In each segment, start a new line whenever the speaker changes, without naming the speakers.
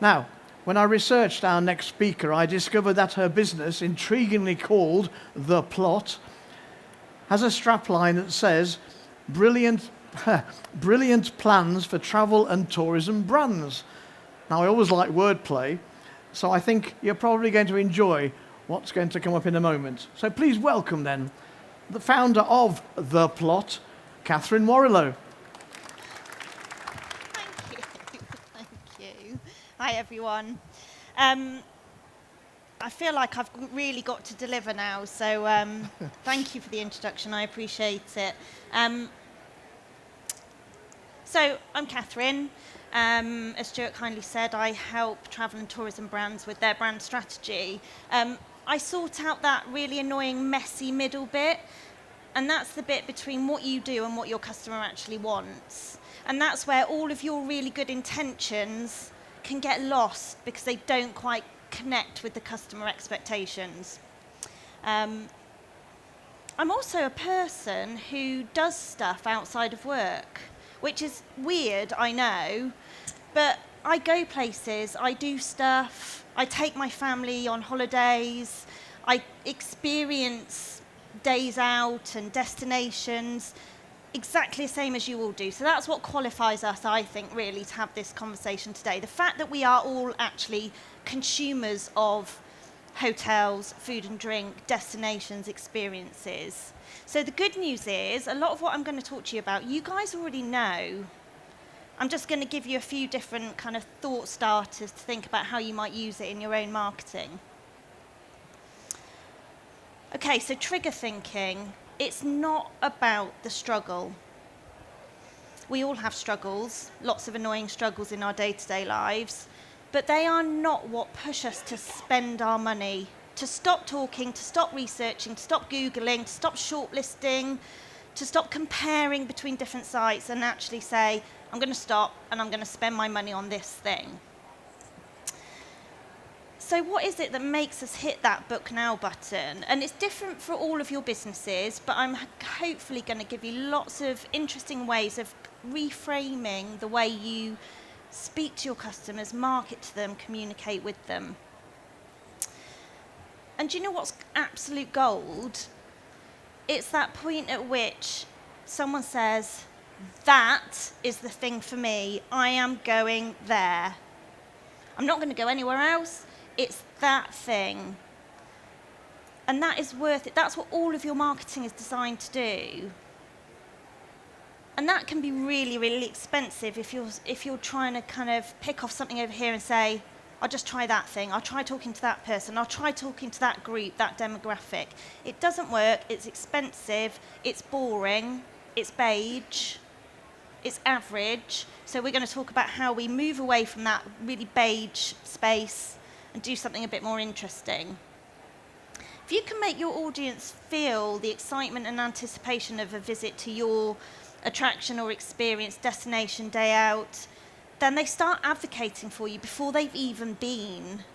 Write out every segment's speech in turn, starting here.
Now, when I researched our next speaker, I discovered that her business, intriguingly called The Plot, has a strapline that says, brilliant, brilliant plans for travel and tourism brands. Now, I always like wordplay, so I think you're probably going to enjoy what's going to come up in a moment. So please welcome then the founder of The Plot, Catherine Warrilow.
Thank you. Thank you. Hi, everyone. I feel like I've really got to deliver now, so thank you for the introduction. I appreciate it. So I'm Catherine. As Stuart kindly said, I help travel and tourism brands with their brand strategy. I sort out that really annoying, messy middle bit, and that's the bit between what you do and what your customer actually wants. And that's where all of your really good intentions can get lost because they don't quite connect with the customer expectations. I'm also a person who does stuff outside of work, which is weird, I know, but I go places, I do stuff, I take my family on holidays, I experience days out and destinations exactly the same as you all do. So that's what qualifies us, I think, really, to have this conversation today. The fact that we are all actually consumers of hotels, food and drink, destinations, experiences. So the good news is, a lot of what I'm going to talk to you about, you guys already know. I'm just going to give you a few different kind of thought starters to think about how you might use it in your own marketing. Okay, so trigger thinking. It's not about the struggle. We all have struggles, lots of annoying struggles in our day-to-day lives, but they are not what push us to spend our money, to stop talking, to stop researching, to stop Googling, to stop shortlisting, to stop comparing between different sites and actually say, I'm going to stop and I'm going to spend my money on this thing. So what is it that makes us hit that book now button? And it's different for all of your businesses, but I'm hopefully going to give you lots of interesting ways of reframing the way you speak to your customers, market to them, communicate with them. And do you know what's absolute gold? It's that point at which someone says, that is the thing for me. I am going there. I'm not going to go anywhere else. It's that thing. And that is worth it. That's what all of your marketing is designed to do. And that can be really, really expensive if you're trying to kind of pick off something over here and say, I'll just try that thing. I'll try talking to that person. I'll try talking to that group, that demographic. It doesn't work. It's expensive. It's boring. It's beige. It's average. So we're going to talk about how we move away from that really beige space and do something a bit more interesting. If you can make your audience feel the excitement and anticipation of a visit to your attraction or experience, destination, day out, then they start advocating for you before they've even been.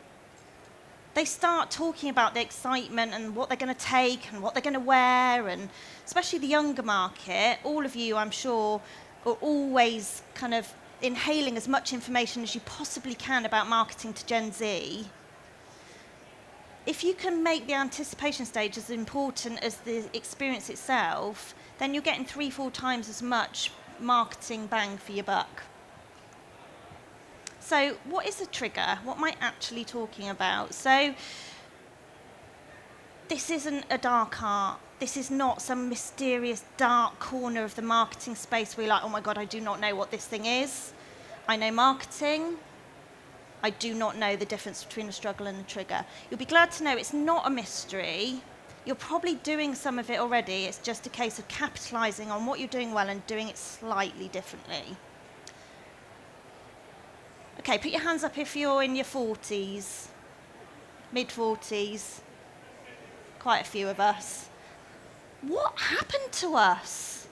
They start talking about the excitement and what they're going to take and what they're going to wear, and especially the younger market, all of you, I'm sure, are always kind of inhaling as much information as you possibly can about marketing to Gen Z. If you can make the anticipation stage as important as the experience itself, then you're getting 3-4 times as much marketing bang for your buck. So what is a trigger? What am I actually talking about? So this isn't a dark art. This is not some mysterious dark corner of the marketing space where you're like, oh my God, I do not know what this thing is. I know marketing. I do not know the difference between a struggle and a trigger. You'll be glad to know it's not a mystery. You're probably doing some of it already. It's just a case of capitalizing on what you're doing well and doing it slightly differently. Okay, put your hands up if you're in your 40s, mid-40s. Quite a few of us. What happened to us?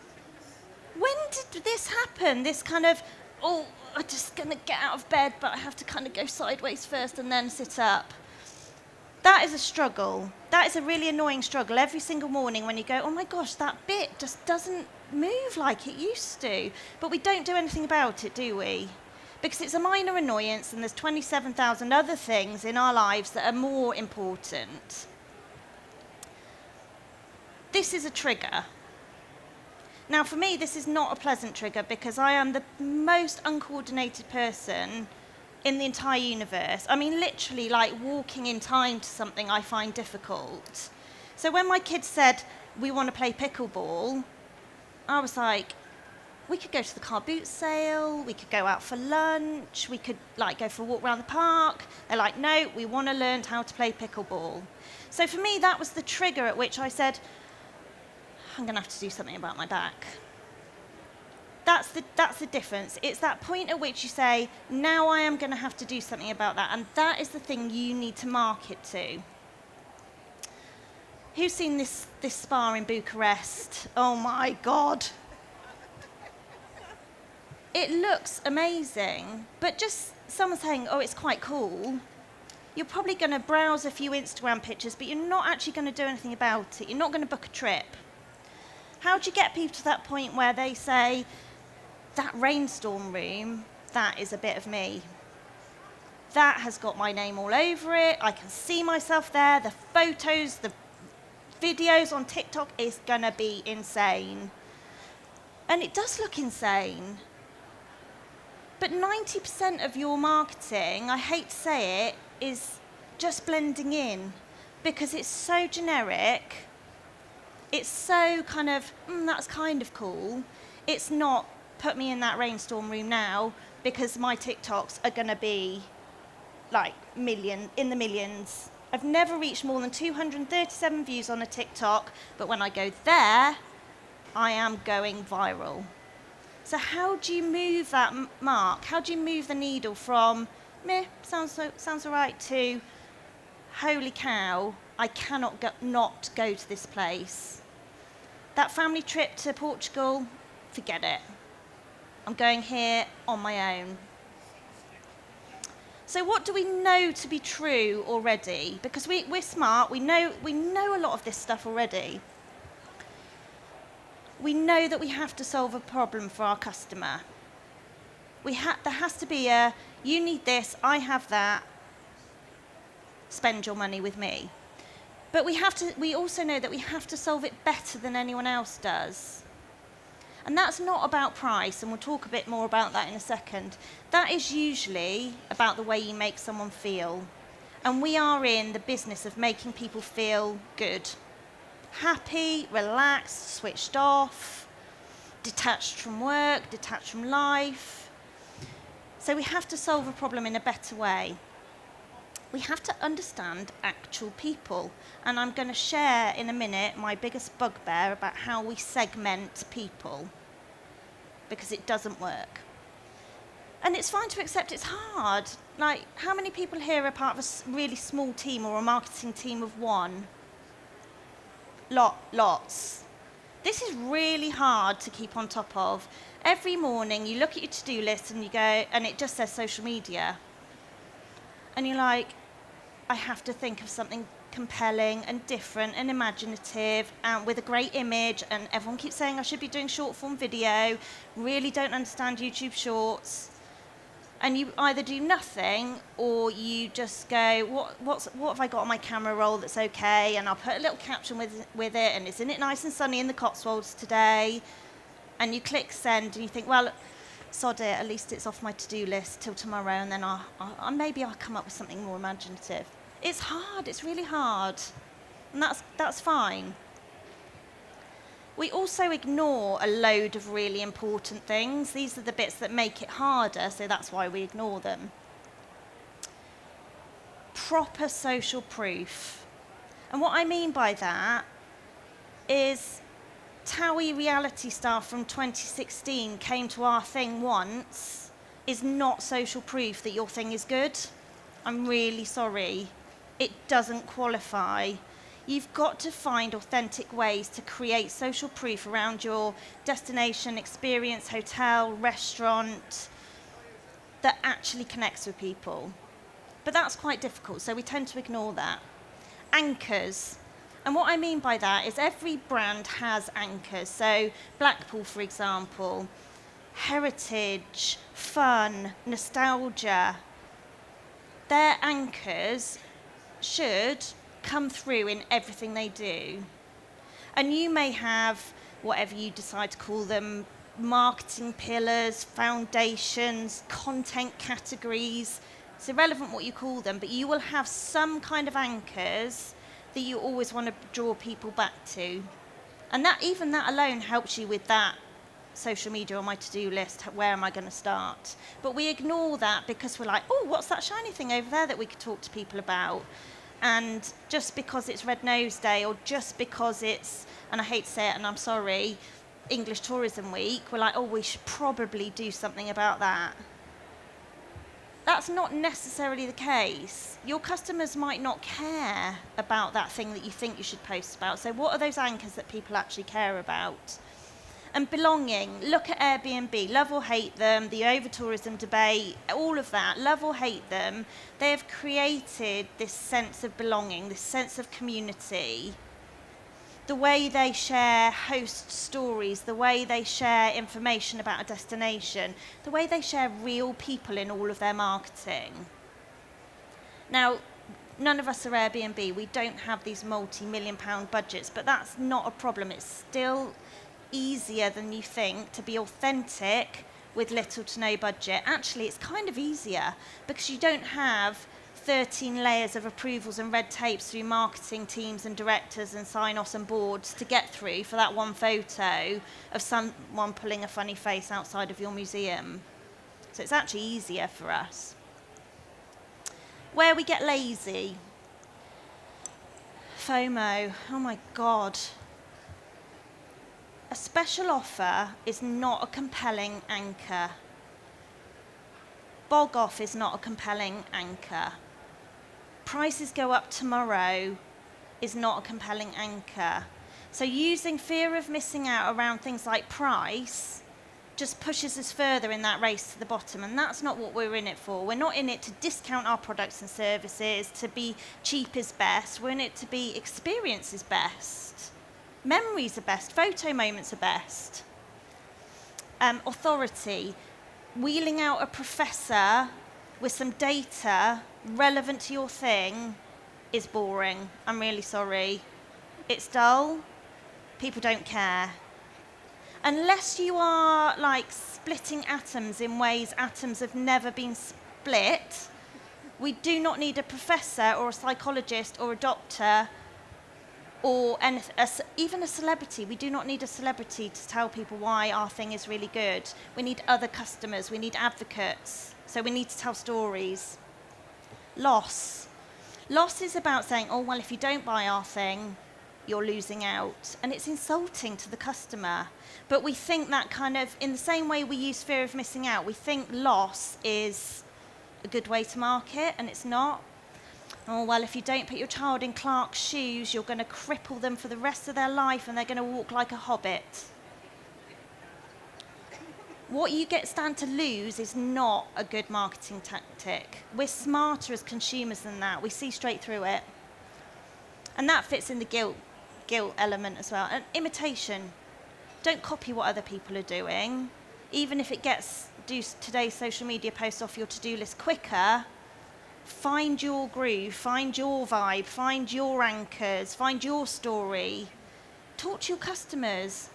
When did this happen? This kind of, oh, I'm just going to get out of bed, but I have to kind of go sideways first and then sit up. That is a struggle. That is a really annoying struggle every single morning when you go, oh my gosh, that bit just doesn't move like it used to. But we don't do anything about it, do we? because it's a minor annoyance and there's 27,000 other things in our lives that are more important. This is a trigger. Now, for me, this is not a pleasant trigger because I am the most uncoordinated person in the entire universe. I mean, literally, like walking in time to something I find difficult. So when my kids said, we want to play pickleball, I was like, we could go to the car boot sale, we could go out for lunch, we could like go for a walk around the park. They're like, no, we want to learn how to play pickleball. So for me, that was the trigger at which I said, I'm going to have to do something about my back. That's the difference. It's that point at which you say, now I am going to have to do something about that. And that is the thing you need to market to. Who's seen this spa in Bucharest? Oh my God. It looks amazing, but just someone saying, oh, it's quite cool, you're probably going to browse a few Instagram pictures, but you're not actually going to do anything about it. You're not going to book a trip. How do you get people to that point where they say, that rainstorm room, that is a bit of me. That has got my name all over it. I can see myself there. The photos, the videos on TikTok is going to be insane. And it does look insane. But 90% of your marketing, I hate to say it, is just blending in because it's so generic. It's so kind of, that's kind of cool. It's not, put me in that rainstorm room now because my TikToks are going to be like in the millions. I've never reached more than 237 views on a TikTok, but when I go there, I am going viral. So how do you move that mark? How do you move the needle from, meh, sounds all right, to, holy cow, I cannot not go to this place. That family trip to Portugal, forget it. I'm going here on my own. So what do we know to be true already? Because we're smart, we know a lot of this stuff already. We know that we have to solve a problem for our customer. There has to be a, you need this, I have that, spend your money with me. But we also know that we have to solve it better than anyone else does. And that's not about price, and we'll talk a bit more about that in a second. That is usually about the way you make someone feel. And we are in the business of making people feel good. Happy, relaxed, switched off, detached from work, detached from life. So we have to solve a problem in a better way. We have to understand actual people. And I'm going to share in a minute my biggest bugbear about how we segment people, because it doesn't work. And it's fine to accept it's hard. Like, how many people here are part of a really small team or a marketing team of one? Lots. This is really hard to keep on top of. Every morning you look at your to-do list and you go, and it just says social media. And you're like, I have to think of something compelling and different and imaginative and with a great image, and everyone keeps saying I should be doing short form video, really don't understand YouTube Shorts. And you either do nothing or you just go, what have I got on my camera roll that's okay, and I'll put a little caption with it, and isn't it nice and sunny in the Cotswolds today? And you click send and you think, well, sod it, at least it's off my to-do list till tomorrow, and then maybe I'll come up with something more imaginative. It's hard, it's really hard, and that's fine. We also ignore a load of really important things. These are the bits that make it harder, so that's why we ignore them. Proper social proof. And what I mean by that is TOWIE reality star from 2016 came to our thing once is not social proof that your thing is good. I'm really sorry. It doesn't qualify. You've got to find authentic ways to create social proof around your destination, experience, hotel, restaurant that actually connects with people. But that's quite difficult, so we tend to ignore that. Anchors. And what I mean by that is every brand has anchors. So Blackpool, for example, heritage, fun, nostalgia. Their anchors should come through in everything they do. And you may have whatever you decide to call them, marketing pillars, foundations, content categories. It's irrelevant what you call them, but you will have some kind of anchors that you always want to draw people back to. And that, even that alone helps you with that social media on my to-do list, where am I going to start? But we ignore that because we're like, oh, what's that shiny thing over there that we could talk to people about? And just because it's Red Nose Day, or just because it's, and I hate to say it and I'm sorry, English Tourism Week, we're like, oh, we should probably do something about that. That's not necessarily the case. Your customers might not care about that thing that you think you should post about. So what are those anchors that people actually care about? And belonging, look at Airbnb, love or hate them, the over-tourism debate, all of that, love or hate them, they have created this sense of belonging, this sense of community. The way they share host stories, the way they share information about a destination, the way they share real people in all of their marketing. Now, none of us are Airbnb, we don't have these multi-million-pound budgets, but that's not a problem. It's still easier than you think to be authentic with little to no budget. Actually, it's kind of easier because you don't have 13 layers of approvals and red tapes through marketing teams and directors and sign-offs and boards to get through for that one photo of someone pulling a funny face outside of your museum. So it's actually easier for us. Where we get lazy. FOMO. Oh my God. A special offer is not a compelling anchor. Bog off is not a compelling anchor. Prices go up tomorrow is not a compelling anchor. So using fear of missing out around things like price just pushes us further in that race to the bottom, and that's not what we're in it for. We're not in it to discount our products and services, to be cheap is best. We're in it to be experience is best. Memories are best, photo moments are best. Authority, wheeling out a professor with some data relevant to your thing is boring. I'm really sorry. It's dull. People don't care. Unless you are like splitting atoms in ways atoms have never been split, we do not need a professor or a psychologist or a doctor or even a celebrity. We do not need a celebrity to tell people why our thing is really good. We need other customers. We need advocates. So we need to tell stories. Loss. Loss is about saying, oh, well, if you don't buy our thing, you're losing out. And it's insulting to the customer. But we think that kind of, in the same way we use fear of missing out, we think loss is a good way to market, and it's not. Oh, well, if you don't put your child in Clark's shoes, you're going to cripple them for the rest of their life and they're going to walk like a hobbit. What you stand to lose is not a good marketing tactic. We're smarter as consumers than that. We see straight through it. And that fits in the guilt element as well. And imitation. Don't copy what other people are doing. Even if it gets today's social media post off your to-do list quicker, find your groove, find your vibe, find your anchors, find your story. Talk to your customers.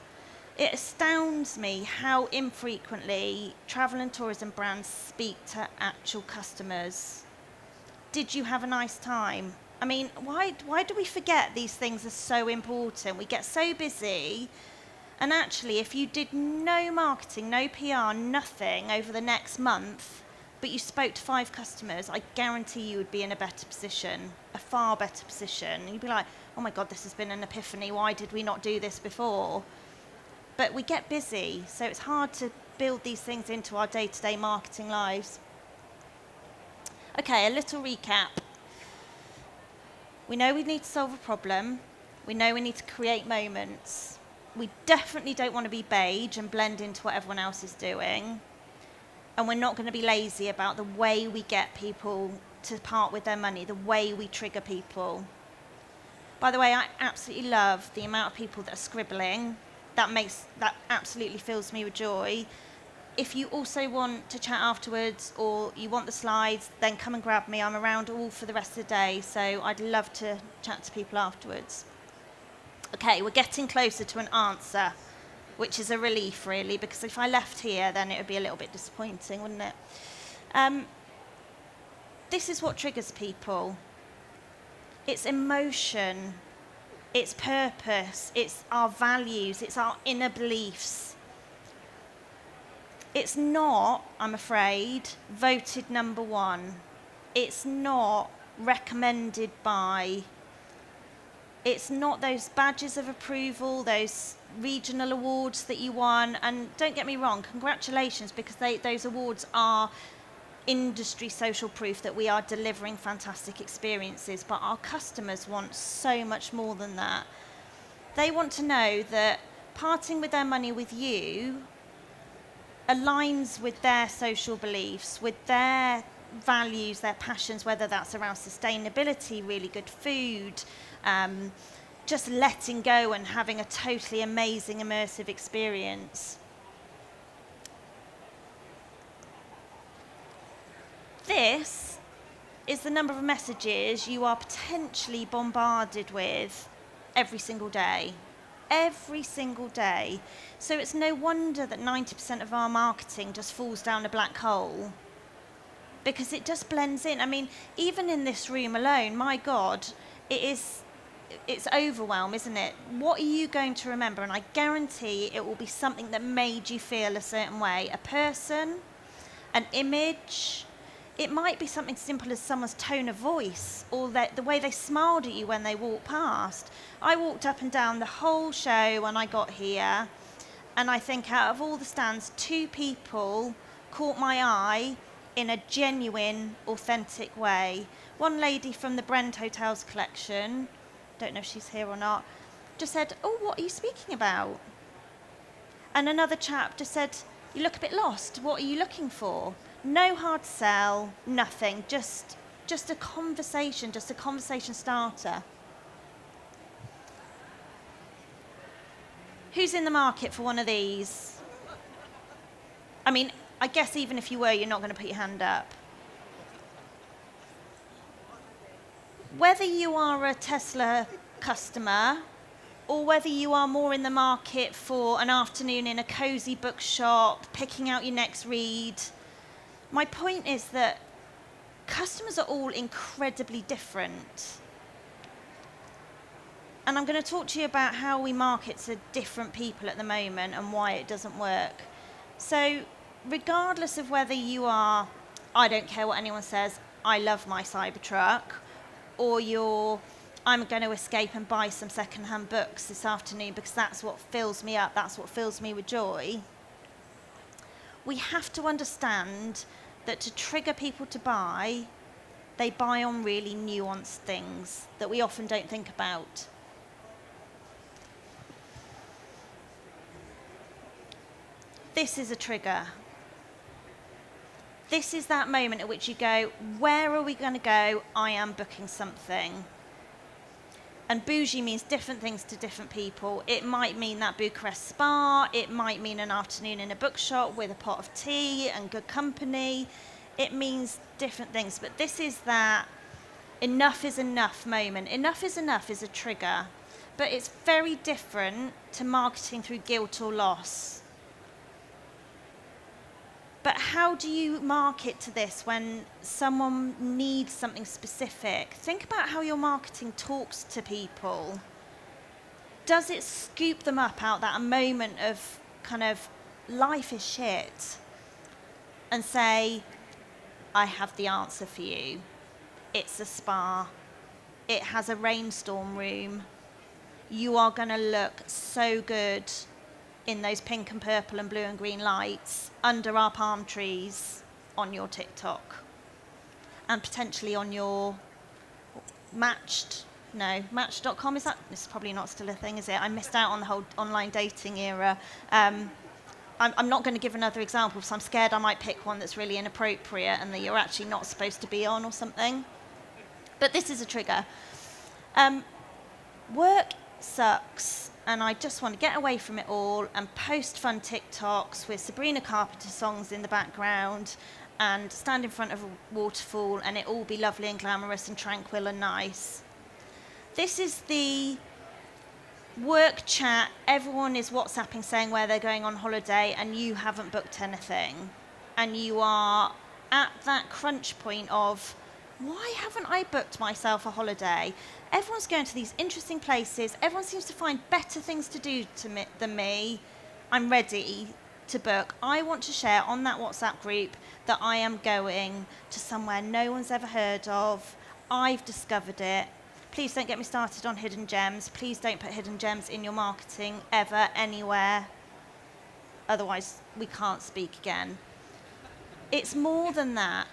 It astounds me how infrequently travel and tourism brands speak to actual customers. Did you have a nice time? I mean, why do we forget these things are so important? We get so busy, and actually, if you did no marketing, no PR, nothing over the next month, but you spoke to 5 customers, I guarantee you would be in a better position, a far better position. And you'd be like, oh my God, this has been an epiphany. Why did we not do this before? But we get busy, so it's hard to build these things into our day-to-day marketing lives. Okay, a little recap. We know we need to solve a problem. We know we need to create moments. We definitely don't want to be beige and blend into what everyone else is doing. And we're not going to be lazy about the way we get people to part with their money, the way we trigger people. By the way, I absolutely love the amount of people that are scribbling. That absolutely fills me with joy. If you also want to chat afterwards or you want the slides, then come and grab me. I'm around all for the rest of the day, so I'd love to chat to people afterwards. Okay, we're getting closer to an answer, which is a relief, really, because if I left here, then it would be a little bit disappointing, wouldn't it? This is what triggers people. It's emotion, it's purpose, it's our values, it's our inner beliefs. It's not, I'm afraid, voted number one. It's not recommended by. It's not those badges of approval, those regional awards that you won. And don't get me wrong, congratulations, because those awards are industry social proof that we are delivering fantastic experiences. But our customers want so much more than that. They want to know that parting with their money with you aligns with their social beliefs, with their values, their passions, whether that's around sustainability, really good food, just letting go and having a totally amazing, immersive experience. This is the number of messages you are potentially bombarded with every single day. Every single day. So it's no wonder that 90% of our marketing just falls down a black hole, because it just blends in. I mean, even in this room alone, my God, it's overwhelm, isn't it? What are you going to remember? And I guarantee it will be something that made you feel a certain way. A person, an image. It might be something simple as someone's tone of voice or the way they smiled at you when they walked past. I walked up and down the whole show when I got here, and I think out of all the stands, 2 people caught my eye in a genuine, authentic way. One lady from the Brent Hotels collection, don't know if she's here or not, just said, "Oh, what are you speaking about?" And another chap just said, "You look a bit lost. What are you looking for?" No hard sell, nothing, just a conversation starter. Who's in the market for one of these? I mean, I guess even if you were, you're not going to put your hand up. Whether you are a Tesla customer or whether you are more in the market for an afternoon in a cozy bookshop, picking out your next read, my point is that customers are all incredibly different. And I'm going to talk to you about how we market to different people at the moment and why it doesn't work. So regardless of whether you are, I don't care what anyone says, I love my Cybertruck, or you're, I'm going to escape and buy some secondhand books this afternoon because that's what fills me up, that's what fills me with joy, we have to understand that to trigger people to buy, they buy on really nuanced things that we often don't think about. This is a trigger. This is that moment at which you go, where are we going to go? I am booking something. And bougie means different things to different people. It might mean that Bucharest spa. It might mean an afternoon in a bookshop with a pot of tea and good company. It means different things. But this is that enough is enough moment. Enough is enough is a trigger. But it's very different to marketing through guilt or loss. But how do you market to this when someone needs something specific? Think about how your marketing talks to people. Does it scoop them up out that moment of kind of life is shit and say, I have the answer for you. It's a spa. It has a rainstorm room. You are going to look so good in those pink and purple and blue and green lights under our palm trees on your TikTok and potentially on your Match.com, is that? This is probably not still a thing, is it? I missed out on the whole online dating era. I'm not going to give another example because I'm scared I might pick one that's really inappropriate and that you're actually not supposed to be on or something. But this is a trigger. Work sucks. and I just want to get away from it all and post fun TikToks with Sabrina Carpenter songs in the background and stand in front of a waterfall and it all be lovely and glamorous and tranquil and nice. This is the work chat. Everyone is WhatsApping saying where they're going on holiday and you haven't booked anything. And you are at that crunch point of, why haven't I booked myself a holiday? Everyone's going to these interesting places. Everyone seems to find better things to do than me. I'm ready to book. I want to share on that WhatsApp group that I am going to somewhere no one's ever heard of. I've discovered it. Please don't get me started on hidden gems. Please don't put hidden gems in your marketing ever, anywhere. Otherwise, we can't speak again. It's more than that.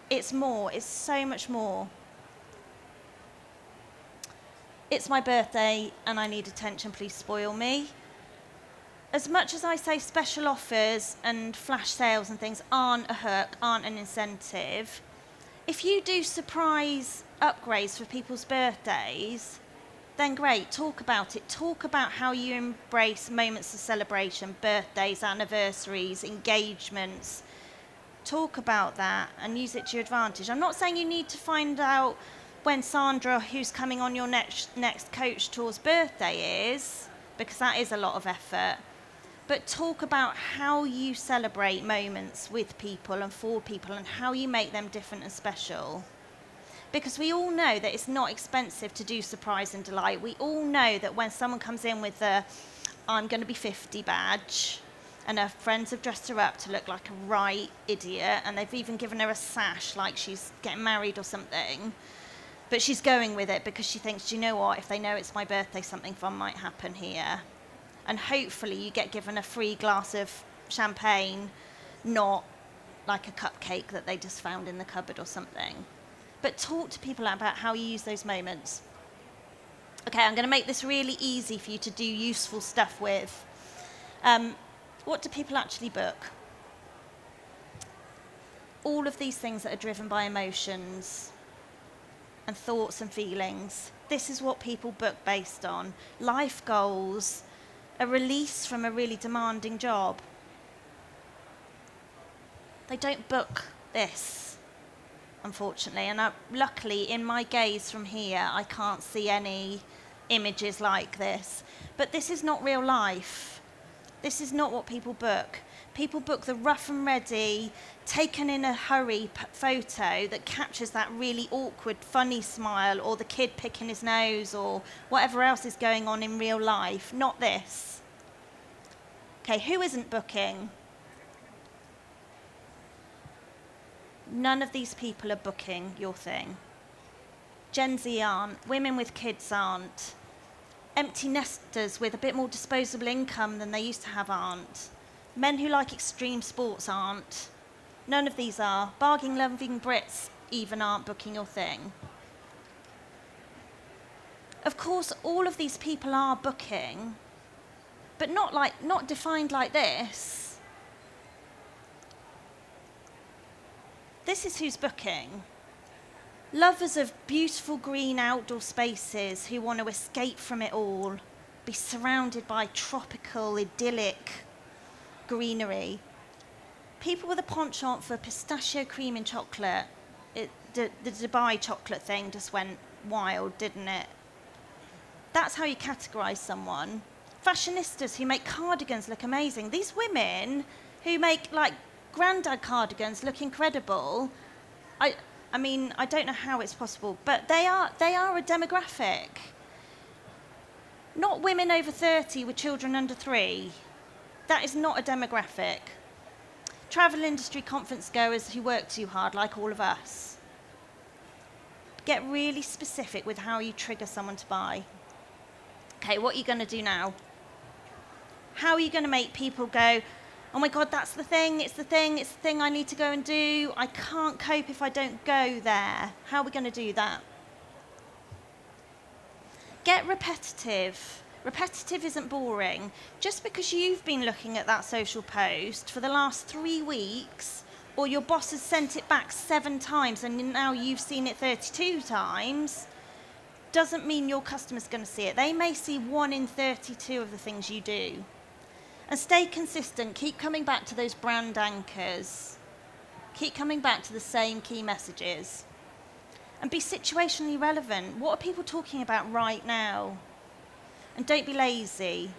It's more. It's so much more. It's my birthday and I need attention. Please spoil me. As much as I say special offers and flash sales and things aren't a hook, aren't an incentive, if you do surprise upgrades for people's birthdays, then great, talk about it. Talk about how you embrace moments of celebration, birthdays, anniversaries, engagements. Talk about that and use it to your advantage. I'm not saying you need to find out when Sandra, who's coming on your next coach tour's birthday is, because that is a lot of effort. But talk about how you celebrate moments with people and for people and how you make them different and special. Because we all know that it's not expensive to do surprise and delight. We all know that when someone comes in with the I'm going to be 50 badge and her friends have dressed her up to look like a right idiot and they've even given her a sash like she's getting married or something, but she's going with it because she thinks, do you know what, if they know it's my birthday, something fun might happen here. And hopefully you get given a free glass of champagne, not like a cupcake that they just found in the cupboard or something. But talk to people about how you use those moments. Okay, I'm going to make this really easy for you to do useful stuff with. What do people actually book? All of these things that are driven by emotions and thoughts and feelings. This is what people book based on. Life goals, a release from a really demanding job. They don't book this, unfortunately. And luckily, in my gaze from here, I can't see any images like this. But this is not real life. This is not what people book. People book the rough and ready, taken in a hurry photo that captures that really awkward, funny smile, or the kid picking his nose, or whatever else is going on in real life. Not this. Okay, who isn't booking? None of these people are booking your thing. Gen Z aren't. Women with kids aren't. Empty nesters with a bit more disposable income than they used to have aren't. Men who like extreme sports aren't. None of these are. Bargain-loving Brits even aren't booking your thing. Of course, all of these people are booking, but not defined like this. This is who's booking. Lovers of beautiful green outdoor spaces who want to escape from it all, be surrounded by tropical, idyllic greenery. People with a penchant for pistachio cream and chocolate. The Dubai chocolate thing just went wild, didn't it? That's how you categorise someone. Fashionistas who make cardigans look amazing. These women who make like granddad cardigans look incredible. I mean, I don't know how it's possible, but they are a demographic. Not women over 30 with children under 3. That is not a demographic. Travel industry conference goers who work too hard, like all of us. Get really specific with how you trigger someone to buy. Okay, what are you going to do now? How are you going to make people go, oh my God, that's the thing, it's the thing I need to go and do. I can't cope if I don't go there. How are we going to do that? Get repetitive. Repetitive isn't boring. Just because you've been looking at that social post for the last 3 weeks, or your boss has sent it back 7 times and now you've seen it 32 times, doesn't mean your customer's going to see it. They may see 1 in 32 of the things you do. And stay consistent. Keep coming back to those brand anchors. Keep coming back to the same key messages. And be situationally relevant. What are people talking about right now? And don't be lazy.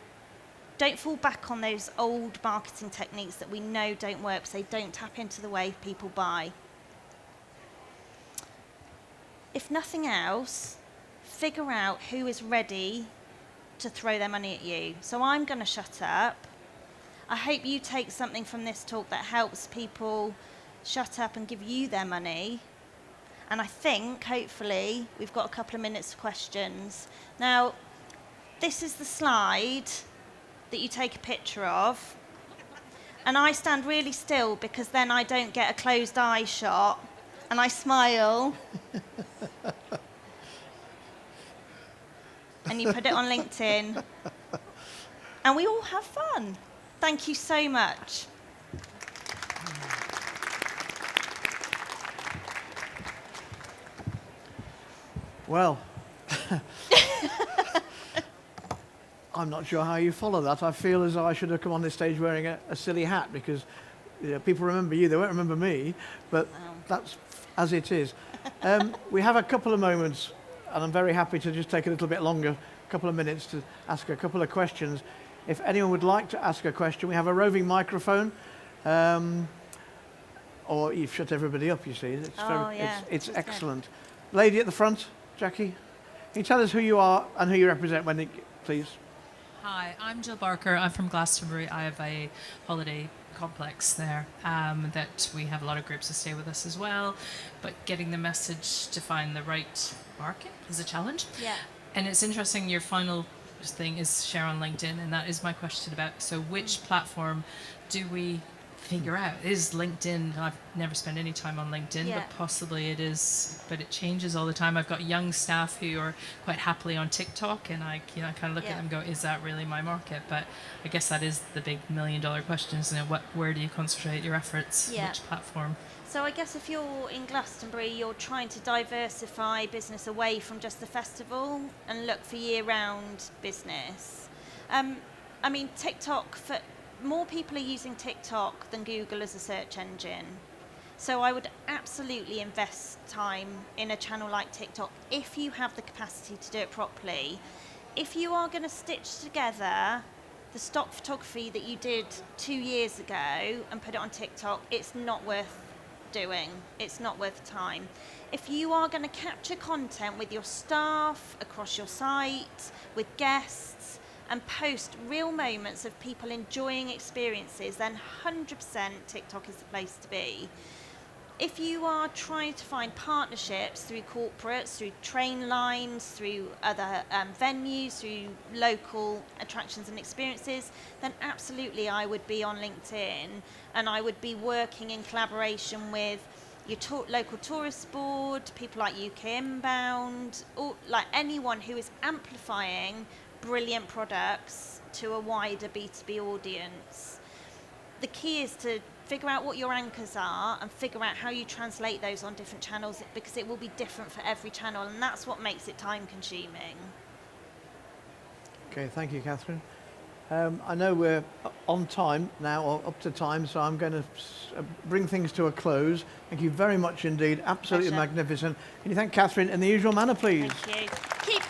Don't fall back on those old marketing techniques that we know don't work, because they don't tap into the way people buy. If nothing else, figure out who is ready to throw their money at you. So I'm going to shut up. I hope you take something from this talk that helps people shut up and give you their money. And I think, hopefully, we've got a couple of minutes for questions. Now, this is the slide that you take a picture of. And I stand really still because then I don't get a closed eye shot. And I smile. And you put it on LinkedIn. And we all have fun. Thank you so much.
Well, I'm not sure how you follow that. I feel as though I should have come on this stage wearing a silly hat, because people remember you, they won't remember me, but that's as it is. We have a couple of moments, and I'm very happy to just take a little bit longer, a couple of minutes to ask a couple of questions. If anyone would like to ask a question, we have a roving microphone, or you've shut everybody up, you see. It's excellent. Lady at the front, Jackie, can you tell us who you are and who you represent, please?
Hi, I'm Jill Barker. I'm from Glastonbury. I have a holiday complex there that we have a lot of groups that stay with us as well. But getting the message to find the right market is a challenge.
Yeah.
And it's interesting, your final thing is share on LinkedIn, and that is my question about, so which platform do we figure out? Is LinkedIn, I've never spent any time on LinkedIn, but possibly it is, but it changes all the time. I've got young staff who are quite happily on TikTok, and I kind of look at them and go, is that really my market? But I guess that is the big $1 million question, isn't it? Where do you concentrate your efforts? Which platform?
So I guess if you're in Glastonbury, you're trying to diversify business away from just the festival and look for year-round business. I mean, TikTok, more people are using TikTok than Google as a search engine. So I would absolutely invest time in a channel like TikTok if you have the capacity to do it properly. If you are going to stitch together the stock photography that you did 2 years ago and put it on TikTok, it's not worth doing. It's not worth time. If you are going to capture content with your staff, across your site, with guests, and post real moments of people enjoying experiences, then 100% TikTok is the place to be. If you are trying to find partnerships through corporates, through train lines, through other venues, through local attractions and experiences, then absolutely I would be on LinkedIn, and I would be working in collaboration with your local tourist board, people like UK Inbound, or like anyone who is amplifying brilliant products to a wider B2B audience. The key is to figure out what your anchors are and figure out how you translate those on different channels, because it will be different for every channel, and that's what makes it time consuming.
Okay, thank you, Catherine. I know we're on time now, or up to time, so I'm going to bring things to a close. Thank you very much indeed. Absolutely
Pleasure.
magnificent. Can you thank Catherine in the usual manner, please?
Thank you.